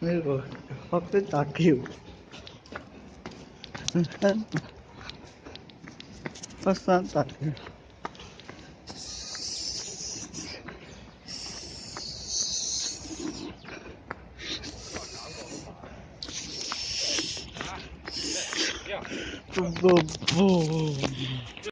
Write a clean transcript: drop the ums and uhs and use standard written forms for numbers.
Rồi, học cái tà kiểu. Phát sáng tà kiểu. Boom, boom, boom.